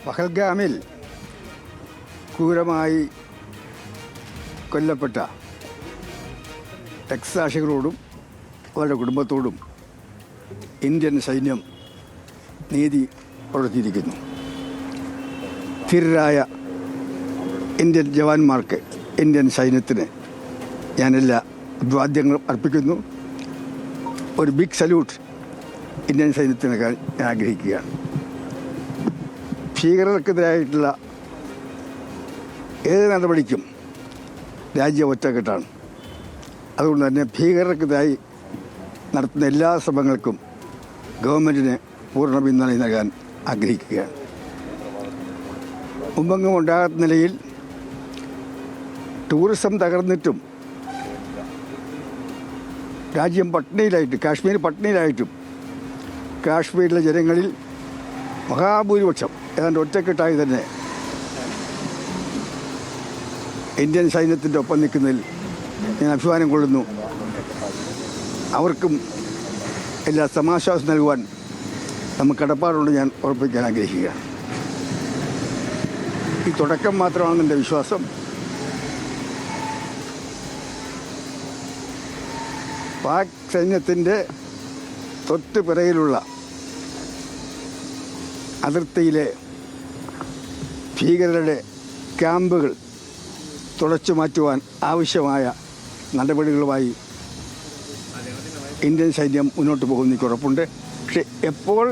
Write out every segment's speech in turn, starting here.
പഹൽഗാമിൽ ക്രൂരമായി കൊല്ലപ്പെട്ട രക്തസാക്ഷികളോടും അവരുടെ കുടുംബത്തോടും ഇന്ത്യൻ സൈന്യം നീതി പുലർത്തിയിരിക്കുന്നു. ധീരരായ ഇന്ത്യൻ ജവാന്മാർക്ക്, ഇന്ത്യൻ സൈന്യത്തിന് ഞാനെല്ലാ അഭിവാദ്യങ്ങളും അർപ്പിക്കുന്നു. ഒരു ബിഗ് സല്യൂട്ട് ഇന്ത്യൻ സൈന്യത്തിന് ഞാൻ ആഗ്രഹിക്കുകയാണ്. ഭീകരർക്കെതിരായിട്ടുള്ള ഏത് നടപടിക്കും രാജ്യം ഒറ്റക്കെട്ടാണ്. അതുകൊണ്ട് തന്നെ ഭീകരർക്കെതിരായി നടത്തുന്ന എല്ലാ ശ്രമങ്ങൾക്കും ഗവൺമെൻറ്റിന് പൂർണ്ണ പിന്തുണ നൽകാൻ ആഗ്രഹിക്കുകയാണ്. മുമ്പെങ്ങും ഉണ്ടാകാത്ത നിലയിൽ ടൂറിസം തകർന്നിട്ടും രാജ്യം പട്ടിണിയിലായിട്ട്, കാശ്മീർ പട്ടിണിയിലായിട്ടും കാശ്മീരിലെ ജനങ്ങളിൽ മഹാഭൂരിപക്ഷം ഏതാണ്ട് ഒറ്റക്കെട്ടായി തന്നെ ഇന്ത്യൻ സൈന്യത്തിൻ്റെ ഒപ്പം നിൽക്കുന്നതിൽ ഞാൻ അഭിമാനം കൊള്ളുന്നു. അവർക്കും എല്ലാ സമാശ്വാസം നൽകുവാൻ നമുക്ക് കടപ്പാടുണ്ട് ഞാൻ ഉറപ്പിക്കാൻ ആഗ്രഹിക്കുകയാണ്. ഈ തുടക്കം മാത്രമാണെന്ന് എൻ്റെ വിശ്വാസം. പാക് സൈന്യത്തിൻ്റെ തൊട്ട് പിറകിലുള്ള അതിർത്തിയിലെ ഭീകരരുടെ ക്യാമ്പുകൾ തുടച്ചു മാറ്റുവാൻ ആവശ്യമായ നടപടികളുമായി ഇന്ത്യൻ സൈന്യം മുന്നോട്ട് പോകുമെന്ന് എനിക്ക് ഉറപ്പുണ്ട്. പക്ഷെ എപ്പോൾ,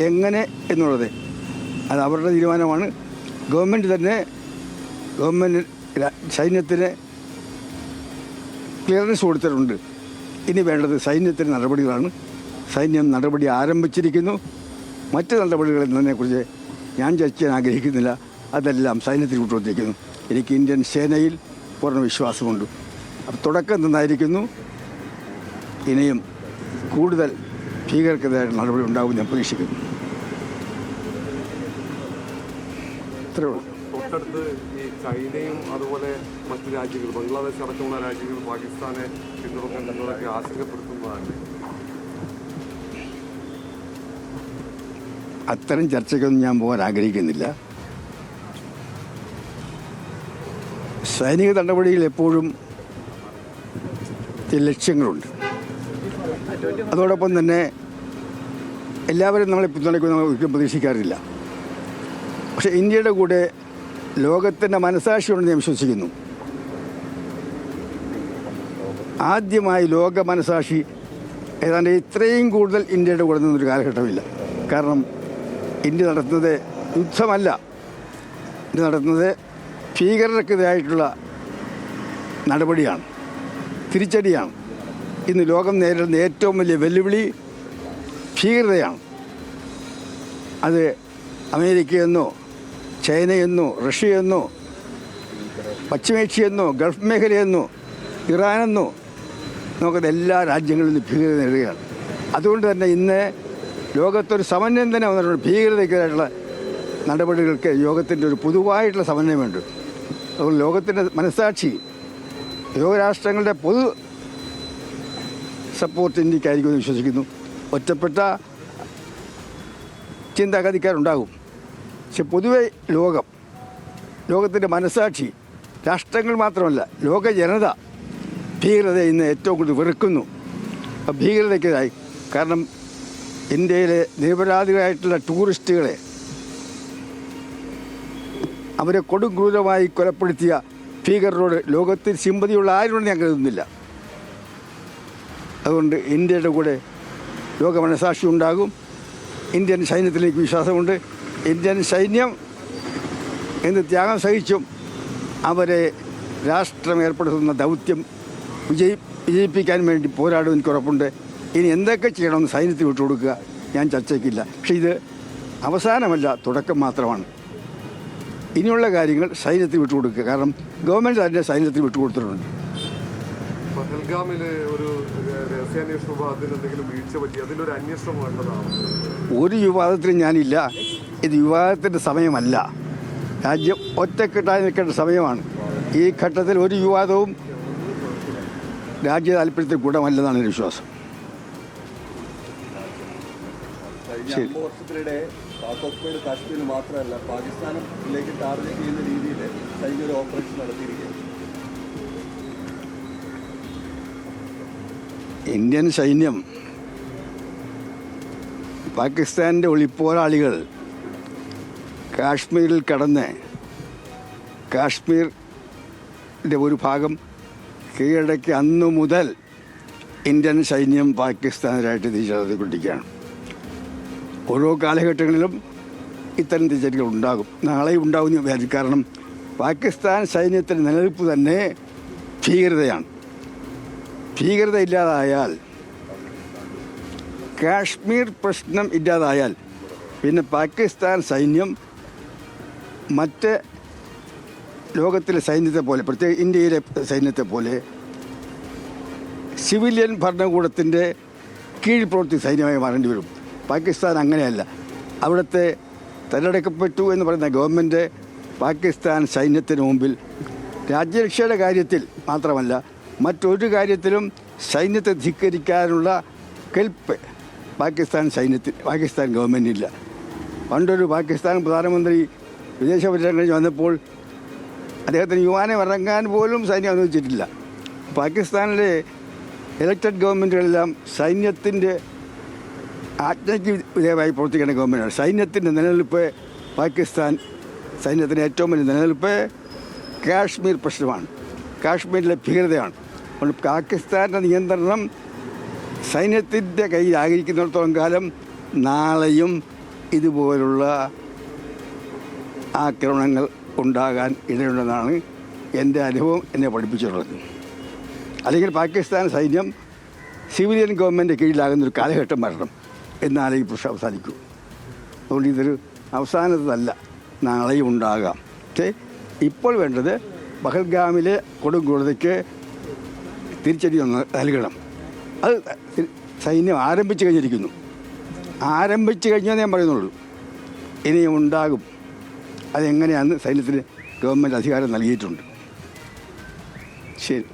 എങ്ങനെ എന്നുള്ളത് അത് അവരുടെ തീരുമാനമാണ്. ഗവൺമെൻറ് സൈന്യത്തിന് ക്ലിയറൻസ് കൊടുത്തിട്ടുണ്ട്. ഇനി വേണ്ടത് സൈന്യത്തിൻ്റെ നടപടികളാണ്. സൈന്യം നടപടി ആരംഭിച്ചിരിക്കുന്നു. മറ്റ് നടപടികൾ എന്നതിനെക്കുറിച്ച് ഞാൻ ചർച്ച ചെയ്യാൻ ആഗ്രഹിക്കുന്നില്ല. അതെല്ലാം സൈന്യത്തിൽ വിട്ടുകൊണ്ടിരിക്കുന്നു. എനിക്ക് ഇന്ത്യൻ സേനയിൽ പൂർണ്ണ വിശ്വാസമുണ്ട്. അപ്പോൾ തുടക്കം നന്നായിരിക്കുന്നു. ഇനിയും കൂടുതൽ ഭീകരർക്കെതിരായ നടപടി ഉണ്ടാകുമെന്ന് ഞാൻ പ്രതീക്ഷിക്കുന്നു. ഇത്രയേ ഉള്ളൂ. തൊട്ടടുത്ത് ഈ ചൈനയും അതുപോലെ മറ്റു രാജ്യങ്ങൾ, ബംഗ്ലാദേശ് അടക്കമുള്ള രാജ്യങ്ങൾ പാകിസ്ഥാനെ പിന്തുണയ്ക്കുന്നതൊക്കെ ആശങ്കപ്പെടുത്തുന്നതാണ്. അത്തരം ചർച്ചയ്ക്കൊന്നും ഞാൻ പോകാൻ ആഗ്രഹിക്കുന്നില്ല. സൈനിക നടപടിയിൽ എപ്പോഴും ചില ലക്ഷ്യങ്ങളുണ്ട്. അതോടൊപ്പം തന്നെ എല്ലാവരും നമ്മളെ പിന്തുണയ്ക്കുന്ന ഒരിക്കലും പ്രതീക്ഷിക്കാറില്ല. പക്ഷേ ഇന്ത്യയുടെ കൂടെ ലോകത്തിൻ്റെ മനസാക്ഷിയുണ്ടെന്ന് ഞാൻ വിശ്വസിക്കുന്നു. ആദ്യമായി ലോക മനസാക്ഷി ഏതാണ്ട് ഇത്രയും കൂടുതൽ ഇന്ത്യയുടെ കൂടെ നിന്നൊരു കാലഘട്ടമില്ല. കാരണം ഇന്ത്യ നടത്തുന്നത് യുദ്ധമല്ല, ഇന്ത്യ നടത്തുന്നത് ഭീകരർക്കെതിരായിട്ടുള്ള നടപടിയാണ്, തിരിച്ചടിയാണ്. ഇന്ന് ലോകം നേരിടുന്ന ഏറ്റവും വലിയ വെല്ലുവിളി ഭീകരതയാണ്. അത് അമേരിക്കയെന്നോ ചൈനയെന്നോ റഷ്യയെന്നോ പശ്ചിമേഷ്യയെന്നോ ഗൾഫ് മേഖലയെന്നോ ഇറാനെന്നോ നോക്കുന്ന എല്ലാ രാജ്യങ്ങളിൽ നിന്ന് ഭീകരത നേടുകയാണ്. അതുകൊണ്ട് തന്നെ ഇന്ന് ലോകത്തൊരു സമന്വയം തന്നെ വന്നിട്ടുണ്ട്. ഭീകരതയ്ക്കെതിരായിട്ടുള്ള നടപടികൾക്ക് ലോകത്തിൻ്റെ ഒരു പൊതുവായിട്ടുള്ള സമന്വയമുണ്ട്. അതുകൊണ്ട് ലോകത്തിൻ്റെ മനസ്സാക്ഷി, ലോകരാഷ്ട്രങ്ങളുടെ പൊതു സപ്പോർട്ട് ഇന്ത്യക്കായിരിക്കുമെന്ന് വിശ്വസിക്കുന്നു. ഒറ്റപ്പെട്ട ചിന്താഗതിക്കാരുണ്ടാകും. പക്ഷെ പൊതുവെ ലോകത്തിൻ്റെ മനസ്സാക്ഷി, രാഷ്ട്രങ്ങൾ മാത്രമല്ല ലോക ജനത ഭീകരതയെ ഇന്ന് ഏറ്റവും കൂടുതൽ വെറുക്കുന്നു. അപ്പോൾ ഭീകരതയ്ക്കെതിരായി, കാരണം ഇന്ത്യയിലെ നിരപരാധികളായിട്ടുള്ള ടൂറിസ്റ്റുകളെ അവരെ കൊടുക്രൂരമായി കൊലപ്പെടുത്തിയ ഭീകരരോട് ലോകത്തിൽ സിമ്പതിയുള്ള ആരോടും ഞാൻ കരുതുന്നില്ല. അതുകൊണ്ട് ഇന്ത്യയുടെ കൂടെ ലോക മനസാക്ഷി ഉണ്ടാകും. ഇന്ത്യൻ സൈന്യത്തിലേക്ക് വിശ്വാസമുണ്ട്. ഇന്ത്യൻ സൈന്യം എന്ത് ത്യാഗം സഹിച്ചും അവരെ രാഷ്ട്രം ഏർപ്പെടുത്തുന്ന ദൗത്യം വിജയിപ്പിക്കാൻ വേണ്ടി പോരാടും എനിക്ക് ഉറപ്പുണ്ട്. ഇനി എന്തൊക്കെ ചെയ്യണമെന്ന് സൈന്യത്തിൽ വിട്ടുകൊടുക്കുക ഞാൻ ചർച്ചയ്ക്കില്ല. പക്ഷേ ഇത് അവസാനമല്ല, തുടക്കം മാത്രമാണ്. ഇനിയുള്ള കാര്യങ്ങൾ സൈന്യത്തിൽ വിട്ടുകൊടുക്കുക. കാരണം ഗവൺമെൻറ് അതിൻ്റെ സൈന്യത്തിൽ വിട്ടുകൊടുത്തിട്ടുണ്ട്. പഹൽഗാമിൽ ഒരു രഹസ്യാന്വേഷണ വിഭാഗത്തിന് എന്തെങ്കിലും വീഴ്ച പറ്റി, അതിലൊരു അന്വേഷണം വേണ്ടതാണ്. ഒരു വിവാദത്തിലും ഞാനില്ല. ഇത് വിവാദത്തിൻ്റെ സമയമല്ല. രാജ്യം ഒറ്റക്കെട്ടായി നിൽക്കേണ്ട സമയമാണ്. ഈ ഘട്ടത്തിൽ ഒരു വിവാദവും രാജ്യ താല്പര്യത്തിൽ ഗുണമല്ലെന്നാണ് എൻ്റെ വിശ്വാസം. കഴിഞ്ഞ 5 വർഷത്തിനിടെ പാക് ഓക്കുപൈഡ് കാശ്മീരിൽ മാത്രമല്ല പാകിസ്ഥാനിലേക്ക് ടാർഗറ്റ് ചെയ്യുന്ന രീതിയിൽ സൈനിക ഒരു ഓപ്പറേഷൻ നടത്തിയിരിക്കുകയാണ്. ഇന്ത്യൻ സൈന്യം പാകിസ്ഥാൻ്റെ ഒളിപ്പോരാളികൾ കാശ്മീരിൽ കടന്ന് കാശ്മീരിൻ്റെ ഒരു ഭാഗം കീഴടക്കി അന്നു മുതൽ ഇന്ത്യൻ സൈന്യം പാകിസ്ഥാനെതിരായിട്ട് തിരിച്ചറിഞ്ഞുകൊണ്ടിരിക്കുകയാണ്. ഓരോ കാലഘട്ടങ്ങളിലും ഇത്തരം തിരിച്ചടികൾ ഉണ്ടാകും, നാളെയും ഉണ്ടാകും എന്ന് വിചാരിക്കും. കാരണം പാകിസ്ഥാൻ സൈന്യത്തിൻ്റെ നിലനിൽപ്പ് തന്നെ ഭീകരതയാണ്. ഭീകരത ഇല്ലാതായാൽ, കാശ്മീർ പ്രശ്നം ഇല്ലാതായാൽ പിന്നെ പാകിസ്ഥാൻ സൈന്യം മറ്റ് ലോകത്തിലെ സൈന്യത്തെ പോലെ, പ്രത്യേക ഇന്ത്യയിലെ സൈന്യത്തെ പോലെ സിവിലിയൻ ഭരണകൂടത്തിൻ്റെ കീഴിൽ പ്രവർത്തിക്കുന്ന സൈന്യമായി മാറേണ്ടി വരും. പാകിസ്ഥാൻ അങ്ങനെയല്ല. അവിടുത്തെ തെരഞ്ഞെടുക്കപ്പെട്ടു എന്ന് പറയുന്ന ഗവൺമെൻറ് പാകിസ്ഥാൻ സൈന്യത്തിന് മുമ്പിൽ രാജ്യരക്ഷയുടെ കാര്യത്തിൽ മാത്രമല്ല മറ്റൊരു കാര്യത്തിലും സൈന്യത്തെ ധിക്കരിക്കാനുള്ള കെൽപ്പ് പാകിസ്ഥാൻ ഗവൺമെൻറ്റില്ല. പണ്ടൊരു പാകിസ്ഥാൻ പ്രധാനമന്ത്രി വിദേശ പര്യടനം കഴിഞ്ഞ് വന്നപ്പോൾ അദ്ദേഹത്തിന് വിമാനം ഇറങ്ങാൻ പോലും സൈന്യം അനുവദിച്ചിട്ടില്ല. പാകിസ്ഥാനിലെ ഇലക്റ്റഡ് ഗവൺമെൻറ്റുകളെല്ലാം സൈന്യത്തിൻ്റെ ആജ്ഞയ്ക്ക് വിധേയമായി പ്രവർത്തിക്കേണ്ട ഗവൺമെൻറ്റാണ്. സൈന്യത്തിൻ്റെ നിലനിൽപ്പ് സൈന്യത്തിൻ്റെ ഏറ്റവും വലിയ നിലനിൽപ്പ് കാശ്മീർ പ്രശ്നമാണ്, കാശ്മീരിലെ ഭീകരതയാണ്. അതുകൊണ്ട് പാകിസ്ഥാൻ്റെ നിയന്ത്രണം സൈന്യത്തിൻ്റെ കയ്യിലായിരിക്കുന്നിടത്തോളം കാലം നാളെയും ഇതുപോലുള്ള ആക്രമണങ്ങൾ ഉണ്ടാകാൻ ഇടയുണ്ടെന്നാണ് എൻ്റെ അനുഭവം എന്നെ പഠിപ്പിച്ചിട്ടുള്ളത്. അല്ലെങ്കിൽ പാകിസ്ഥാൻ സൈന്യം സിവിലിയൻ ഗവൺമെൻറ് കീഴിലാകുന്നൊരു കാലഘട്ടം വരണം, എന്നാലേ ഈ പ്രശ്നം അവസാനിക്കൂ. അതുകൊണ്ട് ഇതൊരു അവസാനത്തല്ല, നാളെയും ഉണ്ടാകാം. പക്ഷേ ഇപ്പോൾ വേണ്ടത് പഹൽഗാമിലെ കൊടുംക്രൂരതയ്ക്ക് തിരിച്ചടി നൽകണം. അത് സൈന്യം ആരംഭിച്ചു കഴിഞ്ഞിരിക്കുന്നു. ആരംഭിച്ചു കഴിഞ്ഞാൽ ഞാൻ പറയുന്നുള്ളൂ, ഇനിയും ഉണ്ടാകും. അതെങ്ങനെയാണെന്ന് സൈന്യത്തിന് ഗവൺമെൻറ് അധികാരം നൽകിയിട്ടുണ്ട്. ശരി.